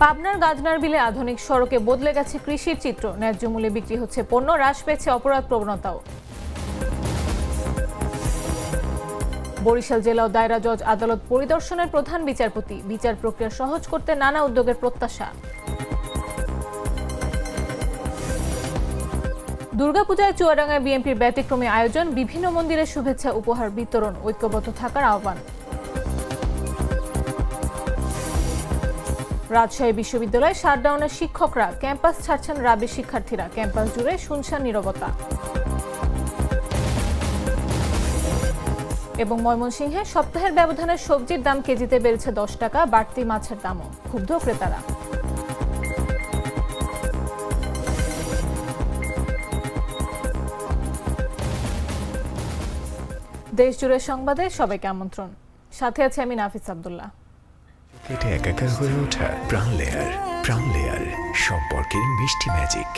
পাবনার গাজনার বিলে আধুনিক সড়কে বদলে গেছে কৃষির চিত্র। ন্যায্য মূল্যে বিক্রি হচ্ছে পণ্য, হ্রাস পেয়েছে অপরাধ প্রবণতাও। বরিশাল জেলা ও দায়রা জজ আদালত পরিদর্শনের প্রধান বিচারপতি। বিচার প্রক্রিয়া সহজ করতে নানা উদ্যোগের প্রত্যাশা। দুর্গাপূজায় চুয়াডাঙ্গায় বিএনপির ব্যতিক্রমী আয়োজন, বিভিন্ন মন্দিরে শুভেচ্ছা উপহার বিতরণ, ঐক্যবদ্ধ থাকার আহ্বান। রাজশাহী বিশ্ববিদ্যালয়ে শাটডাউনের শিক্ষকরা, ক্যাম্পাস ছাড়ছেন রাবি শিক্ষার্থীরা, ক্যাম্পাস জুড়ে শুনশান নীরবতা। এবং ময়মনসিংহে সপ্তাহের ব্যবধানে সবজির দাম কেজিতে বেড়েছে 10 টাকা, বাড়তি মাছের দামও, ক্ষুব্ধ ক্রেতারা। দেশ জুড়ে সংবাদে সবাইকে আমন্ত্রণ। সাথে আছে আমি নাফিস আব্দুল্লাহ। এটা একাকার হয়ে ওঠা প্রাণ লেয়ার সম্পর্কের মিষ্টি ম্যাজিক।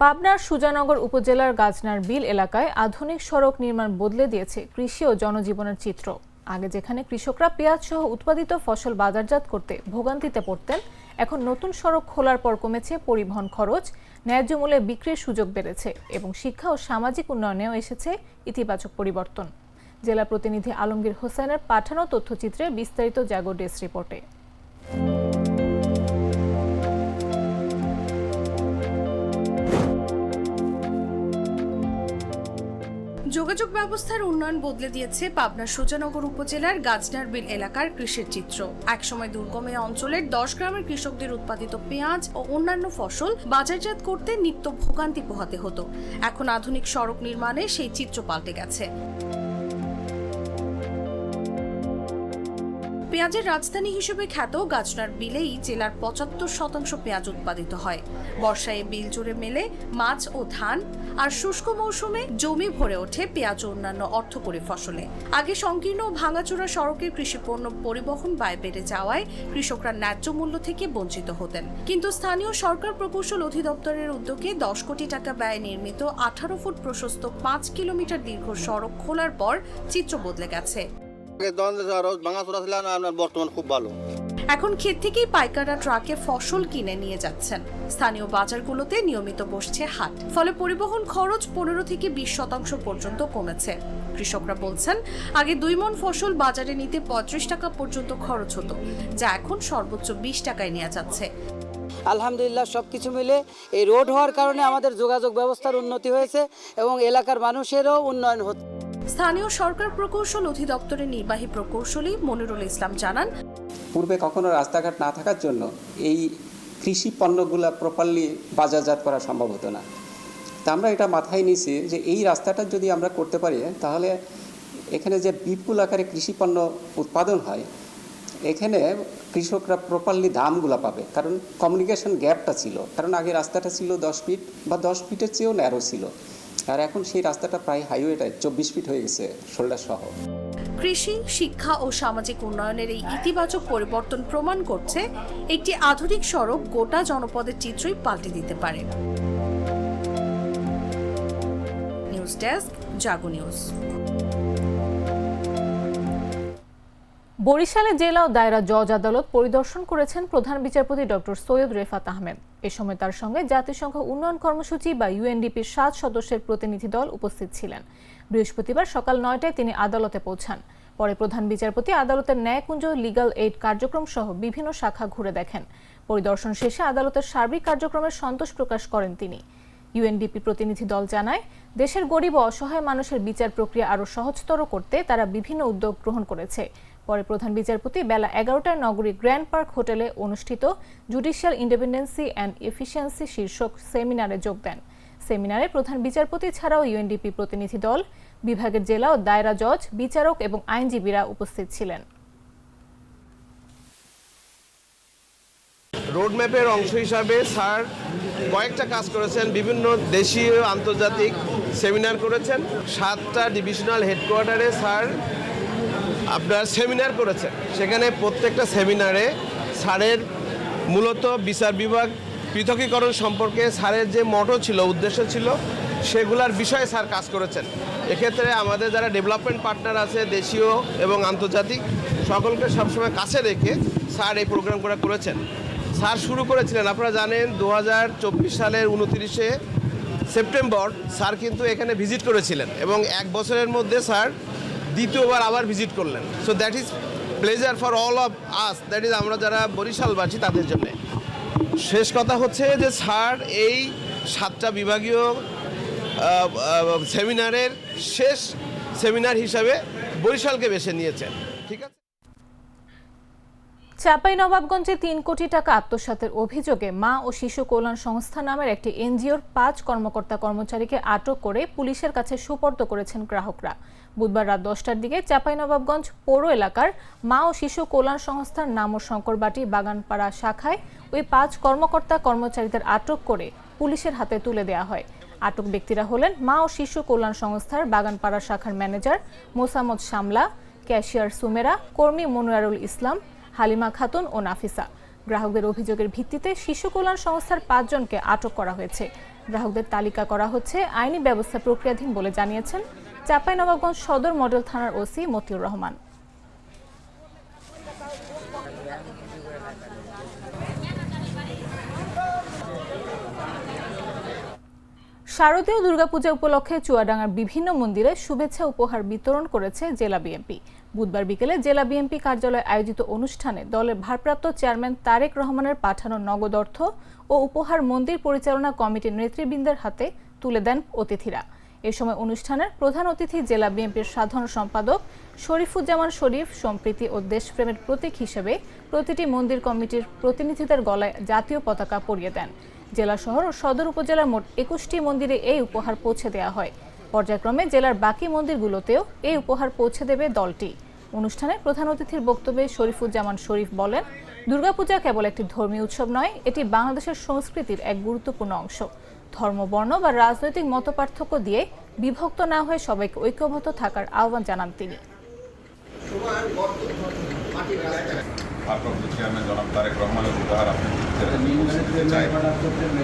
পাবনার সুজানগর উপজেলার গাজনার বিল এলাকায় আধুনিক সড়ক নির্মাণ বদলে দিয়েছে কৃষি ও জনজীবনের চিত্র। আগে যেখানে কৃষকরা পেঁয়াজ সহ উৎপাদিত ফসল বাজারজাত করতে ভোগান্তিতে পড়তেন, এখন নতুন সড়ক খোলার পর কমেছে পরিবহন খরচ, ন্যায্য মূল্যে বিক্রির সুযোগ বেড়েছে এবং শিক্ষা ও সামাজিক উন্নয়নেও এসেছে ইতিবাচক পরিবর্তন। জেলা প্রতিনিধি আলমগীর হোসেনের পাঠানো তথ্যচিত্রে বিস্তারিত জাগো ডেস্ক রিপোর্টে। যোগাযোগ ব্যবস্থার উন্নয়ন বদলে দিয়েছে পাবনার সুজানগর উপজেলার গাজনার বিল এলাকার কৃষির চিত্র। একসময় দুর্গম এই অঞ্চলের 10 গ্রামের কৃষকদের উৎপাদিত পেঁয়াজ ও অন্যান্য ফসল বাজারজাত করতে নিত্য ভোগান্তি পোহাতে হতো। এখন আধুনিক সড়ক নির্মাণে সেই চিত্র পাল্টে গেছে। পেঁয়াজের রাজধানী হিসেবে খ্যাত গাজনার বিলেই জেলার 75% পেঁয়াজ উৎপাদিত হয়। বর্ষায় বিল জুড়ে মেলে মাছ ও ধান, আর শুষ্ক মৌসুমে জমি ভরে ওঠে পেঁয়াজ ও অন্যান্য অর্থকরী ফসলে। আগে সংকীর্ণ ও ভাঙাচোরা সড়কের কৃষিপণ্য পরিবহন ব্যয় বেড়ে যাওয়ায় কৃষকরা ন্যায্য মূল্য থেকে বঞ্চিত হতেন। কিন্তু স্থানীয় সরকার প্রকৌশল অধিদপ্তরের উদ্যোগে 10 কোটি টাকা ব্যয়ে নির্মিত 18 ফুট প্রশস্ত 5 কিলোমিটার দীর্ঘ সড়ক খোলার পর চিত্র বদলে গেছে। বর্তমান খুব ভালো। এখন ক্ষেত থেকেই পাইকাররা ট্রাকে ফসল কিনে নিয়ে যাচ্ছেন। স্থানীয় বাজারগুলোতে নিয়মিত বসছে হাট, ফলে পরিবহন খরচ 15 থেকে 20% পর্যন্ত কমেছে। কৃষকরা বলছেন, আগে 2 মণ ফসল বাজারে নিতে 35 টাকা পর্যন্ত খরচ হতো, যা এখন সর্বোচ্চ 20 টাকায় নেওয়া যাচ্ছে। আলহামদুলিল্লাহ, সবকিছু মিলে এই রোড হওয়ার কারণে আমাদের যোগাযোগ ব্যবস্থার উন্নতি হয়েছে এবং এলাকার মানুষেরও উন্নয়ন হচ্ছে। স্থানীয় সরকার প্রকৌশল অধিদপ্তরের নির্বাহী প্রকৌশলী মনিরুল ইসলাম জানান, পূর্বে কখনো রাস্তাঘাট না থাকার জন্য এই কৃষি পণ্যগুলো প্রপারলি বাজারজাত করা সম্ভব হতো না। তা আমরা এটা মাথায় নিয়েছি যে এই রাস্তাটা যদি আমরা করতে পারি, তাহলে এখানে যে বিপুল আকারে কৃষি পণ্য উৎপাদন হয়, এখানে কৃষকরা প্রপারলি দামগুলো পাবে। কারণ কমিউনিকেশন গ্যাপটা ছিল, কারণ আগে রাস্তাটা ছিল 10 ফিট বা 10 ফিটের চেয়েও ন্যারো ছিল, আর এখন সেই রাস্তাটা প্রায় হাইওয়েটায় 24 ফিট হয়ে গেছে শোল্ডার সহ। কৃষি, শিক্ষা ও সামাজিক উন্নয়নের এই ইতিবাচক পরিবর্তন প্রমাণ করছে একটি আধুনিক সড়ক গোটা জনপদের চিত্রই পাল্টে দিতে পারে। নিউজ ডেস্ক, জাগো নিউজ। বরিশালে জেলা ও দায়রা জজ আদালত পরিদর্শন করেছেন প্রধান বিচারপতি ডক্টর সৈয়দ রেফাত আহমেদ। এ সময় তার সঙ্গে জাতিসংঘ উন্নয়ন কর্মসূচি বা UNDPর 7 সদস্যের প্রতিনিধি দল উপস্থিত ছিলেন। বৃহস্পতিবার সকাল 9টায় তিনি আদালতে পৌঁছান। পরে প্রধান বিচারপতি আদালতের ন্যায়কুঞ্জ, লিগ্যাল এইড কার্যক্রম সহ বিভিন্ন শাখা ঘুরে দেখেন। পরিদর্শন শেষে আদালতের সার্বিক কার্যক্রমের সন্তোষ প্রকাশ করেন তিনি। UNDP প্রতিনিধি দল জানায়, দেশের গরিব ও অসহায় মানুষের বিচার প্রক্রিয়া আরও সহজতর করতে তারা বিভিন্ন উদ্যোগ গ্রহণ করেছে। পরে প্রধান বিচারপতি বেলা 11টায় নগরীর গ্র্যান্ড পার্ক হোটেলে অনুষ্ঠিত জুডিশিয়াল ইন্ডিপেন্ডেন্সি অ্যান্ড এফিসিয়েন্সি শীর্ষক সেমিনারে যোগ দেন। সেমিনারে প্রধান বিচারপতি ছাড়াও UNDP প্রতিনিধি দল, বিভাগের জেলা ও দায়রা জজ, বিচারক এবং আইনজীবীরা উপস্থিত ছিলেন। রোডম্যাপের অংশ হিসাবে স্যার কয়েকটা কাজ করেছেন, বিভিন্ন দেশীয় আন্তর্জাতিক সেমিনার করেছেন। 7টা ডিভিশনাল হেডকোয়ার্টারে স্যার আপনার সেমিনার করেছেন। সেখানে প্রত্যেকটা সেমিনারে স্যারের মূলত বিচার বিভাগ পৃথকীকরণ সম্পর্কে স্যারের যে মটো ছিল, উদ্দেশ্য ছিল, সেগুলার বিষয়ে স্যার কাজ করেছেন। এক্ষেত্রে আমাদের যারা ডেভেলপমেন্ট পার্টনার আছে দেশীয় এবং আন্তর্জাতিক সকলকে সবসময় কাছে রেখে স্যার এই প্রোগ্রামগুলো করেছেন। স্যার শুরু করেছিলেন আপনারা জানেন 2024 সালের 29শে সেপ্টেম্বর স্যার কিন্তু এখানে ভিজিট করেছিলেন এবং 1 বছরের মধ্যে স্যার দ্বিতীয়বার আবার ভিজিট করলেন। So that is pleasure for all of us, that is আমরা যারা বরিশালবাসী তাদের জন্য। শেষ কথা হচ্ছে যে স্যার এই 7টা বিভাগীয় সেমিনারের শেষ সেমিনার হিসাবে বরিশালকে বেছে নিয়েছেন। ঠিক আছে। চাঁপাইনবাবগঞ্জে 3 কোটি টাকা আত্মসাতের অভিযোগে মা ও শিশু কল্যাণ সংস্থা নামের একটি এনজিওর 5 কর্মকর্তা কর্মচারীকে আটক করে পুলিশের কাছে সুপর্দ করেছেন গ্রাহকরা। বুধবার রাত 10টার দিকে চাঁপাইনবাবগঞ্জ পৌর এলাকার মা ও শিশু কল্যাণ সংস্থার নামো শঙ্করবাটি বাগানপাড়া শাখায় ওই 5 কর্মকর্তা কর্মচারীদের আটক করে পুলিশের হাতে তুলে দেওয়া হয়। আটক ব্যক্তিরা হলেন মা ও শিশু কল্যাণ সংস্থার বাগানপাড়া শাখার ম্যানেজার মোসাম্মদ শামলা, ক্যাশিয়ার সুমেরা, কর্মী মনোয়ারুল ইসলাম, হালিমা খাতুন ও নাফিসা। গ্রাহকদের অভিযোগের ভিত্তিতে শিশু কল্যাণ সংস্থার 5 জনকে আটক করা হয়েছে। গ্রাহকদের তালিকা করা হচ্ছে, আইনি ব্যবস্থা প্রক্রিয়াধীন বলে জানিয়েছেন চাঁপাইনবাবগঞ্জ সদর মডেল থানার ওসি মতিউর রহমান। শারদীয় দুর্গাপূজা উপলক্ষে চুয়াডাঙ্গার বিভিন্ন মন্দিরে শুভেচ্ছা উপহার বিতরণ করেছে জেলা বিএনপি। বুধবার বিকেলে জেলা বিএনপি কার্যালয়ে আয়োজিত অনুষ্ঠানে দলের ভারপ্রাপ্ত চেয়ারম্যান তারেক রহমানের পাঠানো নগদ অর্থ ও উপহার মন্দির পরিচালনা কমিটির নেতৃবৃন্দের হাতে তুলে দেন অতিথিরা। এ সময় অনুষ্ঠানের প্রধান অতিথি জেলা বিএনপির সাধারণ সম্পাদক শরীফুজ্জামান শরীফ সম্প্রীতি ও দেশপ্রেমের প্রতীক হিসেবে প্রতিটি মন্দির কমিটির প্রতিনিধিদের গলায় জাতীয় পতাকা পরিয়ে দেন। জেলা শহর ও সদর উপজেলার মোট 21টি মন্দিরে এই উপহার পৌঁছে দেওয়া হয়। পর্যায়ক্রমে জেলার বাকি মন্দিরগুলোতেও এই উপহার পৌঁছে দেবে দলটি। অনুষ্ঠানে প্রধান অতিথির বক্তব্যে শরীফুজ্জামান শরীফ বলেন, দুর্গাপূজা কেবল একটি ধর্মীয় উৎসব নয়, এটি বাংলাদেশের সংস্কৃতির এক গুরুত্বপূর্ণ অংশ। ধর্ম, বর্ণ বা রাজনৈতিক মতপার্থক্য দিয়ে বিভক্ত না হয়ে সবাইকে ঐক্যবদ্ধ থাকার আহ্বান জানান তিনি। ভারপ্রাপ্ত চেয়ারম্যান জনাব তারেক রহমানের উপহার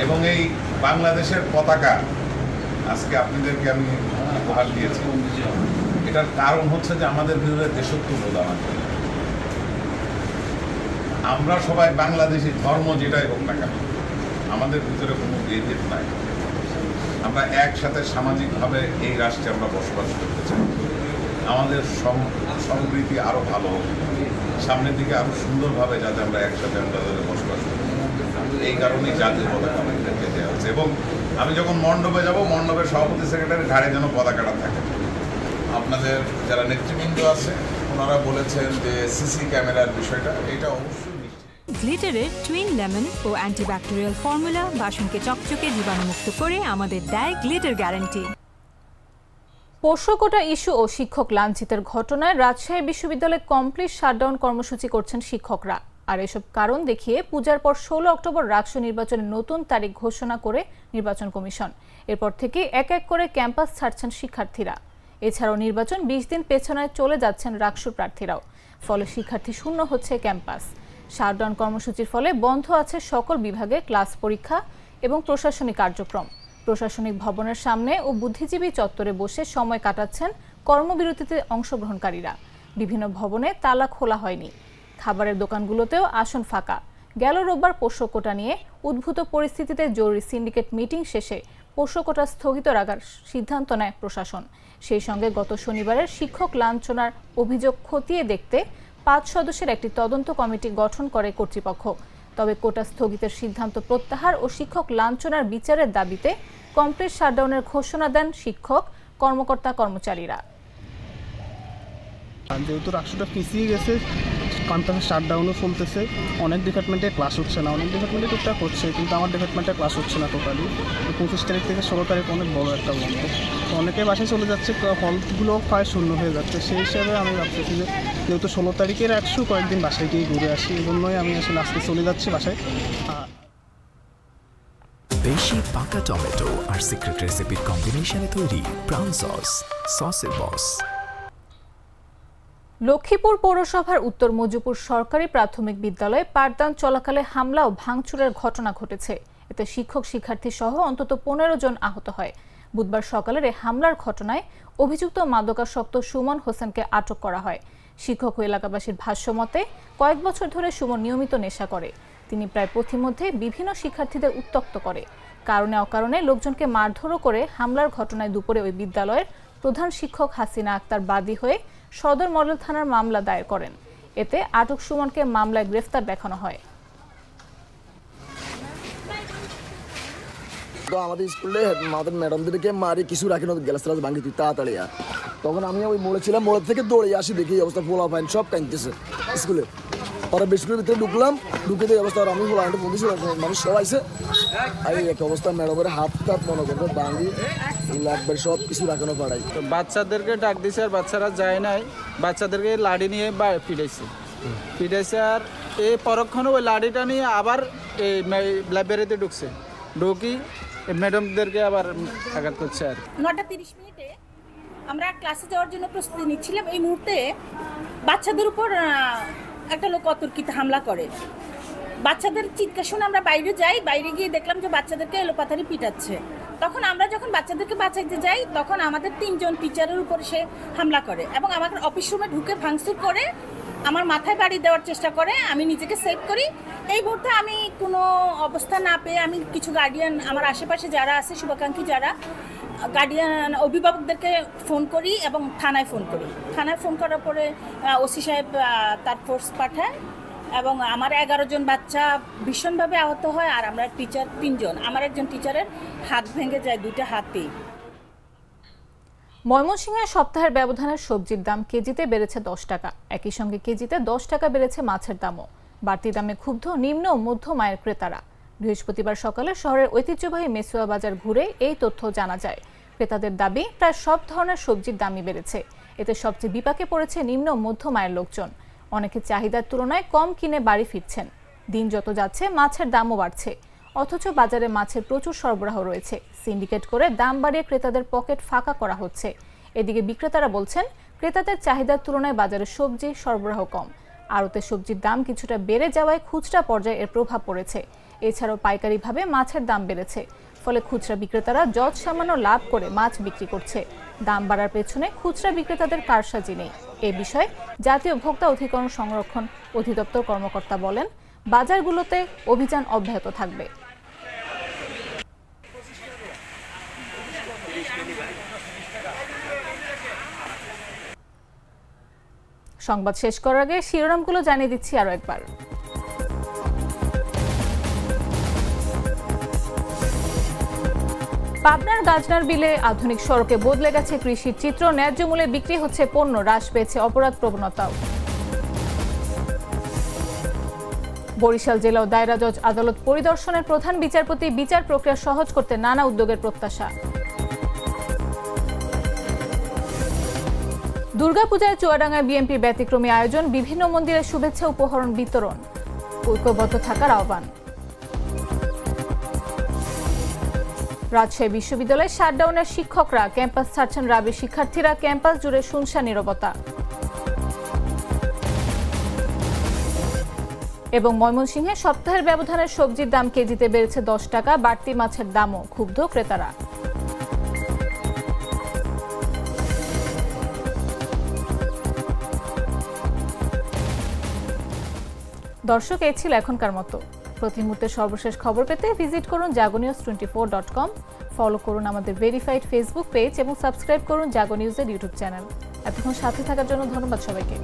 এবং এই বাংলাদেশের পতাকা আজকে আপনাদেরকে আমি উপহার দিয়েছি। এটার কারণ হচ্ছে যে আমাদের ভিতরে দেশত্ববোধ আমাদের, আমরা সবাই বাংলাদেশি, ধর্ম যেটাই হোক না কেন আমাদের ভিতরে কোনো ভেদ নাই। আমরা একসাথে সামাজিকভাবে এই রাষ্ট্রে আমরা বসবাস করতে চাই। আমাদের সম্প্রীতি আরও ভালো হোক, সামনের দিকে আরও সুন্দরভাবে যাতে আমরা একসাথে আমাদের বসবাস করি। এই কারণেই জাতীয় পতাকা আমাদেরকে দেওয়া হচ্ছে। এবং আমি যখন মণ্ডপে যাব, মণ্ডপের সভাপতি সেক্রেটারির ঘাড়ে যেন পতাকাটা থাকে। আপনাদের যারা নেতৃবৃন্দ আছে ওনারা বলেছেন যে সিসি ক্যামেরার বিষয়টা, এটা অবশ্যই গ্লিটারের টুইন লেমন ও অ্যান্টিব্যাকটেরিয়াল ফর্মুলা বাসনকে চকচকে জীবাণুমুক্ত করে আমাদের দেয় গ্লিটার গ্যারান্টি। পোষ্য কোটা ইস্যু ও শিক্ষক লাঞ্ছিতের ঘটনায় রাজশাহী বিশ্ববিদ্যালয়ে কমপ্লিট শাটডাউন কর্মসূচি করছেন শিক্ষকরা। আর এসব কারণ দেখিয়ে পূজার পর 16 অক্টোবর রাকসু নির্বাচনের নতুন তারিখ ঘোষণা করে নির্বাচন কমিশন। এরপর থেকে এক এক করে ক্যাম্পাস ছাড়ছেন শিক্ষার্থীরা। এছাড়াও নির্বাচন 20 দিন পেছনায় চলে যাচ্ছেন রাকসুর প্রার্থীরাও। ফলে শিক্ষার্থী শূন্য হচ্ছে ক্যাম্পাস। শাটডাউন কর্মসূচির ফলে বন্ধ আছে সকল বিভাগে ক্লাস, পরীক্ষা এবং প্রশাসনিক কার্যক্রম। প্রশাসনিক ভবনের সামনে ও বুদ্ধিজীবী চত্বরে বসে সময় কাটাচ্ছেন কর্মবিরতিতে অংশগ্রহণকারীরা। বিভিন্ন ভবনে তালা খোলা হয়নি। খাবারের দোকানগুলোতেও আসন ফাঁকা। গেল রোববার পোষ্য কোটা নিয়ে উদ্ভূত পরিস্থিতিতে জরুরি সিন্ডিকেট মিটিং শেষে পোষ্য কোটা স্থগিত রাখার সিদ্ধান্ত নেয় প্রশাসন। সেই সঙ্গে গত শনিবারের শিক্ষক লাঞ্ছনার অভিযোগ খতিয়ে দেখতে 5 সদস্যের একটি তদন্ত কমিটি গঠন করে কর্তৃপক্ষ। তবে কোটা স্থগিতের সিদ্ধান্ত প্রত্যাহার ও শিক্ষক লাঞ্ছনার বিচারের দাবিতে কমপ্লিট শাটডাউনের ঘোষণা দেন শিক্ষক কর্মকর্তা কর্মচারীরা। যেহেতু রাষ্ট্রটা পিছিয়ে গেছে, ক্যাম্পাসে শাটডাউনও চলতেছে, অনেক ডিপার্টমেন্টে ক্লাস হচ্ছে না, অনেক ডিপার্টমেন্টে টুকটাক হচ্ছে, কিন্তু আমার ডিপার্টমেন্টে ক্লাস হচ্ছে না টোটালি। 25 তারিখ থেকে 16 তারিখ অনেক বড় একটা বন্ধ, তো অনেকে বাসায় চলে যাচ্ছে, হলগুলো প্রায় শূন্য হয়ে যাচ্ছে। সেই হিসাবে আমি ভাবতেছি যে যেহেতু 16 তারিখের কয়েকদিন বাসায় গিয়ে ঘুরে আসি, এই জন্যই আমি আসলে আজকে চলে যাচ্ছি বাসায়। দেশি পাকা টমেটো আর সিক্রেট রেসিপির কম্বিনেশনে তৈরি প্রাউন সস, সসের বস। লক্ষ্মীপুর পৌরসভার উত্তর মজুপুর সরকারি প্রাথমিক বিদ্যালয়ে পাঠদান চলাকালে হামলা ও ভাঙচুরের ঘটনা ঘটেছে। এতে শিক্ষক, শিক্ষার্থী সহ অন্তত 15 জন আহত হয়। বুধবার সকালের এই হামলার ঘটনায় অভিযুক্ত মাদকাসক্ত সুমন হোসেনকে আটক করা হয়। শিক্ষক ও এলাকাবাসীর ভাষ্যমতে কয়েক বছর ধরে সুমন নিয়মিত নেশা করে। তিনি প্রায় পথিমধ্যে বিভিন্ন শিক্ষার্থীদের উত্ত্যক্ত করে। কারণে অকারণে লোকজনকে মারধরও করে। হামলার ঘটনায় দুপুরে ওই বিদ্যালয়ের প্রধান শিক্ষক হাসিনা আক্তার বাদী হয়ে সদর মডেল থানার মামলা দায়ের করেন। এতে আটক সুমনকে মামলায় গ্রেফতার দেখানো হয়। তো আমাদের স্কুলে আমাদের ম্যাডামদেরকে মারি কিছু রাখেন, গ্যালাস ট্যালাস ভাঙি তুই তাড়াতাড়ি আর। তখন আমি ওই মোড়ে ছিলাম, মোড়ের থেকে দৌড়ে আসি, দেখি এই অবস্থা, পোলা ফাইন সব কাঁদতেছে স্কুলে। পরে স্কুলের ভিতরে ঢুকলাম, ঢুকে দিয়ে অবস্থা, আর আমি পোলা ফাইনটা বন্ধু ছিল, মানুষ সব আইসে। আর এই এক অবস্থা ম্যাডামের হাত টাত মনে করতে ভাঙি লাগবে, সব কিছু রাখানো পাড়াই। তো বাচ্চাদেরকে ডাক দিয়েছে আর বাচ্চারা যায় নাই, বাচ্চাদেরকে লাঠি নিয়ে পিটাইছে আর এই পরক্ষণে ওই লাঠিটা নিয়ে আবার এই লাইব্রেরিতে ঢুকছে, ঢুকি ম্যাডামদেরকে আবার আঘাত করছে। আর 9:30 আমরা ক্লাসে যাওয়ার জন্য প্রস্তুতি নিচ্ছিলাম। এই মুহূর্তে বাচ্চাদের উপর একটা লোক অতর্কিত হামলা করে। বাচ্চাদের চিৎকার শুনে আমরা বাইরে যাই, বাইরে গিয়ে দেখলাম যে বাচ্চাদেরকে এলোপাথারি পিটাচ্ছে। তখন আমরা যখন বাচ্চাদেরকে বাঁচাইতে যাই, তখন আমাদের 3 জন টিচারের উপর সে হামলা করে এবং আমাদের অফিস রুমে ঢুকে ভাঙচুর করে আমার মাথায় বাড়ি দেওয়ার চেষ্টা করে। আমি নিজেকে সেভ করি। এই মুহূর্তে আমি কোনো অবস্থা না পেয়ে আমি কিছু গার্ডিয়ান, আমার আশেপাশে যারা আছে শুভাকাঙ্ক্ষী যারা গার্ডিয়ান, অভিভাবকদেরকে ফোন করি এবং থানায় ফোন করি। থানায় ফোন করার পরে ওসি সাহেব তার ফোর্স পাঠায় এবং আমার 11 জন বাচ্চা ভীষণভাবে আহত হয়। আর আমরা টিচার 3 জন, আমার একজন টিচারের হাত ভেঙে যায়, 2টা হাতেই। ময়মনসিংহে সপ্তাহের ব্যবধানে সবজির দাম কেজিতে বেড়েছে 10 টাকা। একই সঙ্গে কেজিতে 10 টাকা বেড়েছে মাছের দামও। বাড়তি দামে ক্ষুব্ধ নিম্ন ও মধ্যম আয়ের ক্রেতারা। বৃহস্পতিবার সকালে শহরের ঐতিহ্যবাহী মেসুয়া বাজার ঘুরে এই তথ্য জানা যায়। ক্রেতাদের দাবি, প্রায় সব ধরনের সবজির দামই বেড়েছে। এতে সবচেয়ে বিপাকে পড়েছে নিম্ন ও মধ্যম আয়ের লোকজন। অনেকে চাহিদার তুলনায় কম কিনে বাড়ি ফিরছেন। দিন যত যাচ্ছে মাছের দামও বাড়ছে, অথচ বাজারে মাছের প্রচুর সরবরাহ রয়েছে। সিন্ডিকেট করে দাম বাড়িয়ে ক্রেতাদের পকেট ফাঁকা করা হচ্ছে। এদিকে বিক্রেতারা বলছেন, ক্রেতাদের চাহিদার তুলনায় বাজারে সবজি সরবরাহ কম। আড়তে সবজির দাম কিছুটা বেড়ে যাওয়ায় খুচরা পর্যায়ে এর প্রভাব পড়েছে। এছাড়াও পাইকারিভাবে মাছের দাম বেড়েছে, ফলে খুচরা বিক্রেতারা যৎ সামান্য লাভ করে মাছ বিক্রি করছে। দাম বাড়ার পেছনে খুচরা বিক্রেতাদের কারসাজি নেই। এ বিষয়ে জাতীয় ভোক্তা অধিকরণ সংরক্ষণ অধিদপ্তর কর্মকর্তা বলেন, বাজারগুলোতে অভিযান অব্যাহত থাকবে। সংবাদ শেষ করার আগে শিরোনামগুলো জানিয়ে দিচ্ছি আরো একবার। পাবনার গাজনার বিলে আধুনিক সড়কে বদলে গেছে কৃষির চিত্র। ন্যায্য মূল্যে বিক্রি হচ্ছে পণ্য, হ্রাস পেয়েছে অপরাধ প্রবণতাও। বরিশাল জেলা ও দায়রা জজ আদালত পরিদর্শনের প্রধান বিচারপতি বিচার প্রক্রিয়া সহজ করতে নানা উদ্যোগের প্রত্যাশা। দুর্গাপূজায় চুয়াডাঙ্গায় বিএনপির ব্যতিক্রমী আয়োজন, বিভিন্ন মন্দিরে শুভেচ্ছা উপহার বিতরণ, ঐক্যবদ্ধ থাকার আহ্বান। রাজশাহী বিশ্ববিদ্যালয়ে শাটডাউনের শিক্ষকরা, ক্যাম্পাস ছাড়ছেন রাবি শিক্ষার্থীরা, ক্যাম্পাস জুড়ে শুনশান নীরবতা। এবং ময়মনসিংহে সপ্তাহের ব্যবধানে সবজির দাম কেজিতে বেড়েছে 10 টাকা, বাড়তি মাছের দামও, ক্ষুব্ধ ক্রেতারা। দর্শক, এই ছিল এখনকার মতো। প্রতি মুহূর্তে সর্বশেষ খবর পেতে ভিজিট করুন jagonews24.com, ফলো করুন আমাদের ভেরিফাইড ফেসবুক পেজ এবং সাবস্ক্রাইব করুন জাগো নিউজের ইউটিউব চ্যানেল। এতক্ষণ সাথে থাকার জন্য ধন্যবাদ সবাইকে।